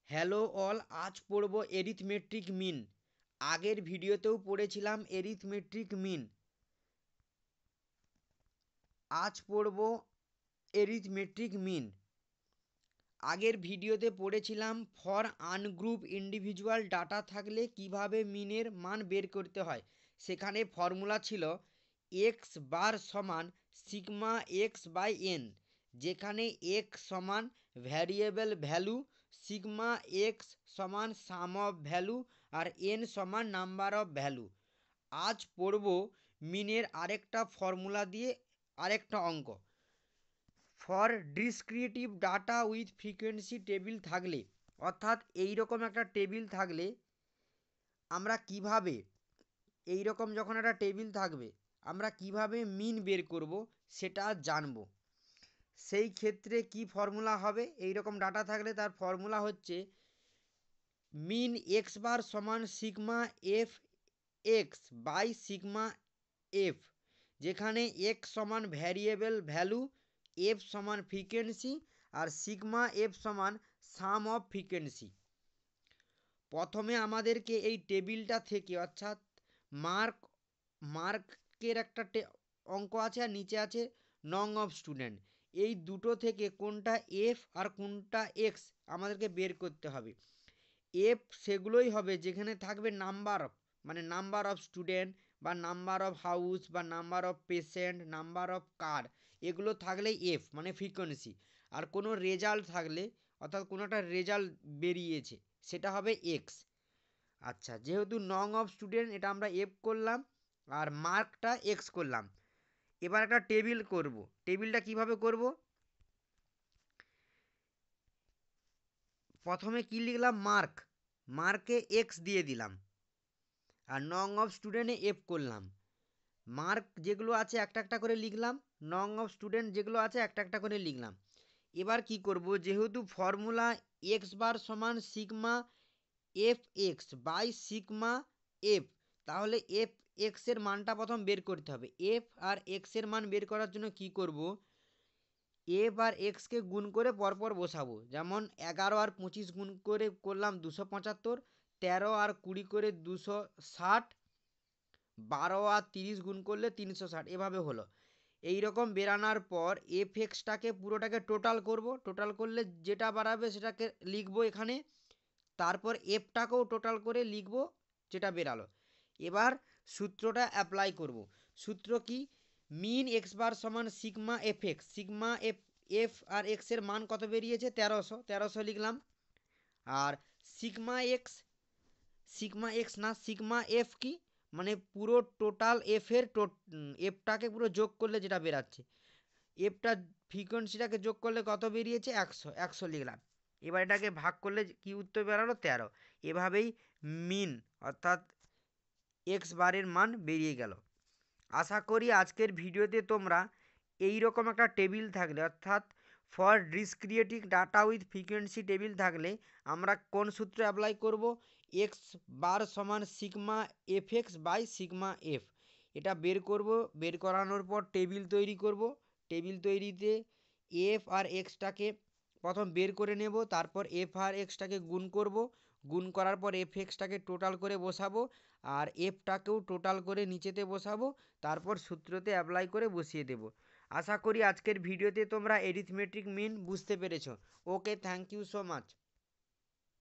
Hello all, আজ পড়ব এরিথমেট্রিক মিন। আগের ভিডিওতেও পড়েছিলাম এরিথমেট্রিক মিন। আজ পড়ব এরিথমেট্রিক মিন। আগের ভিডিওতে পড়েছিলাম ফর আনগ্রুপ ইন্ডিভিজুয়াল ডাটা থাকলে কিভাবে মিনের মান বের করতে হয়। সেখানে ফর্মুলা ছিল এক্স বার সমান সিগমা এক্স বাই এন, যেখানে এক্স সমান ভ্যারিয়েবল ভ্যালু, সিগমা এক্স সমান সাম অফ ভ্যালু, আর এন সমান নাম্বার অফ ভ্যালু। আজ পড়ব মিনের আরেকটা ফর্মুলা দিয়ে আরেকটা অঙ্ক। For discrete data with frequency table থাকলে, অর্থাৎ এইরকম একটা টেবিল থাকলে আমরা কিভাবে, এইরকম যখন একটা টেবিল থাকবে আমরা কিভাবে মিন বের করব সেটা জানব। সেই ক্ষেত্রে কি ফর্মুলা হবে? এইরকম ডাটা থাকলে তার ফর্মুলা হচ্ছে মিন এক্স বার সমান sigma F x by sigma F, যেখানে এক্স সমান ভ্যারিয়েবল ভ্যালু, এফ সমান ফ্রিকোয়েন্সি, আর সিগমা এফ সমান সাম অফ ফ্রিকোয়েন্সি। প্রথমে আমাদেরকে এই টেবিলটা থেকে, অর্থাৎ মার্কের একটা অঙ্ক আছে আর নিচে আছে নং অফ স্টুডেন্ট, এই দুটো থেকে কোনটা এফ আর কোনটা এক্স আমাদেরকে বের করতে হবে। এফ সেগুলোই হবে যেখানে থাকবে নাম্বার অফ, মানে নাম্বার অফ স্টুডেন্ট বা নাম্বার অফ হাউস বা number of patient, number of car, এগুলো থাকলেই এফ মানে ফ্রিকোয়েন্সি। আর কোনো রেজাল্ট থাকলে, অর্থাৎ কোনো একটা রেজাল্ট বেরিয়েছে, সেটা হবে এক্স। আচ্ছা, যেহেতু নং অফ স্টুডেন্ট এটা আমরা এফ করলাম আর মার্কটা এক্স করলাম। এবার একটা টেবিল করব। টেবিলটা কিভাবে করব? প্রথমে কি লিখলাম? মার্কে এক্স দিয়ে দিলাম আর নং অফ স্টুডেন্টে এফ করলাম। মার্ক যেগুলো আছে একটা একটা করে লিখলাম, নং অফ স্টুডেন্ট যেগুলো আছে একটা একটা করে লিখলাম। এবার কি করব, যেহেতু ফর্মুলা এক্স বার সমান sigma F x by sigma F, তাহলে এফ এক্সের মানটা প্রথম বের করতে হবে। এফ আর এক্সের মান বের করার জন্য কি করব, এফ আর এক্সকে গুণ করে পরপর বসাবো। যেমন 11 আর 25 গুণ করে করলাম 275, 13 আর 20 করে 260, 12 আর 30 গুণ করলে 360, এভাবে হলো। এই রকম বেরানোর পর এফ এক্সটাকে পুরোটাকে টোটাল করব। টোটাল করলে যেটা বাড়াবে সেটাকে লিখবো এখানে, তারপর এফটাকেও টোটাল করে লিখবো যেটা বেরালো। এবার সূত্রটা অ্যাপ্লাই করব। সূত্র কি? মিন এক্স বার সমান sigma F x. Sigma f f আর এক্সের মান কত বেরিয়েছে? 1300 লিখলাম। আর সিগমা এক্স, সিগমা এক্স না সিগমা এফ কি, মানে পুরো টোটাল এফের এফটাকে পুরো যোগ করলে যেটা বেরাচ্ছে, এফটা ফ্রিকোয়েন্সিটাকে যোগ করলে কত বেরিয়েছে? 100 লিখলাম। এবার এটাকে ভাগ করলে কি উত্তর বেরালো? 13। এভাবেই মিন অর্থাৎ এক্স বারের মান বেরিয়ে গেল। আশা করি আজকের ভিডিওতে তোমরা এই রকম একটা টেবিল থাকলে, অর্থাৎ for discrete data with frequency table থাকলে আমরা কোন সূত্র অ্যাপ্লাই করব? এক্স বার সমান sigma F x by sigma f, এটা বের করব। বের করানোর পর টেবিল তৈরি করব। টেবিল তৈরিতে এফ আর এক্সটাকে প্রথম বের করে নেব, তারপর এফ আর এক্সটাকে গুণ করব। গুণ করার পর এফ এক্সটাকে টোটাল করে বসাবো আর এফটাকেও টোটাল করে নিচেতে বসাবো, তারপর সূত্রতে অ্যাপ্লাই করে বসিয়ে দেব। আশা করি আজকের ভিডিওতে তোমরা এরিথমেটিক মিন বুঝতে পেরেছো। ওকে, থ্যাংক ইউ সো মাচ।